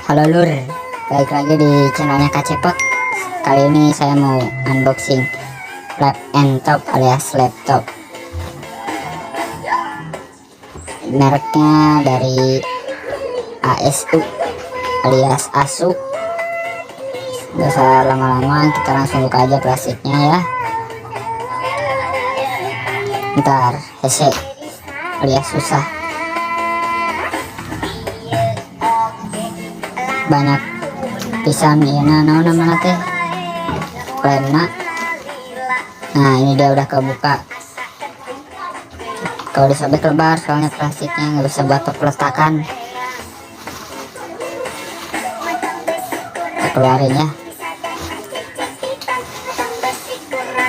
Halo Lur, balik lagi di channelnya Kacepot. Kali ini saya mau unboxing Flap and Top alias laptop. Mereknya dari ASU alias ASU. Gak usah lama-lama, kita langsung buka aja plastiknya ya. Ntar hese alias susah. Banyak pisan ya, nama teh klemna. Nah ini dia udah kebuka. Kalau disobek lebar soalnya plastiknya, nggak bisa buat peletakan. Kita keluarin ya.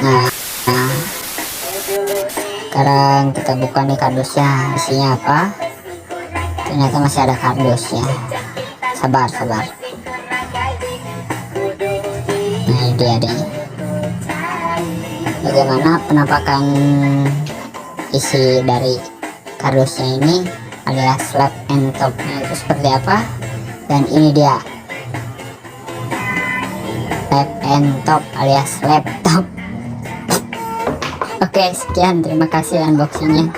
Nah sekarang kita buka nih kardusnya, isinya apa. Ternyata masih ada kardusnya. Sabar. Nah ini dia deh. Bagaimana penampakan isi dari kardusnya ini alias Flap and Top-nya itu seperti apa? Dan ini dia Flap and Top alias laptop. Oke, sekian, terima kasih unboxingnya.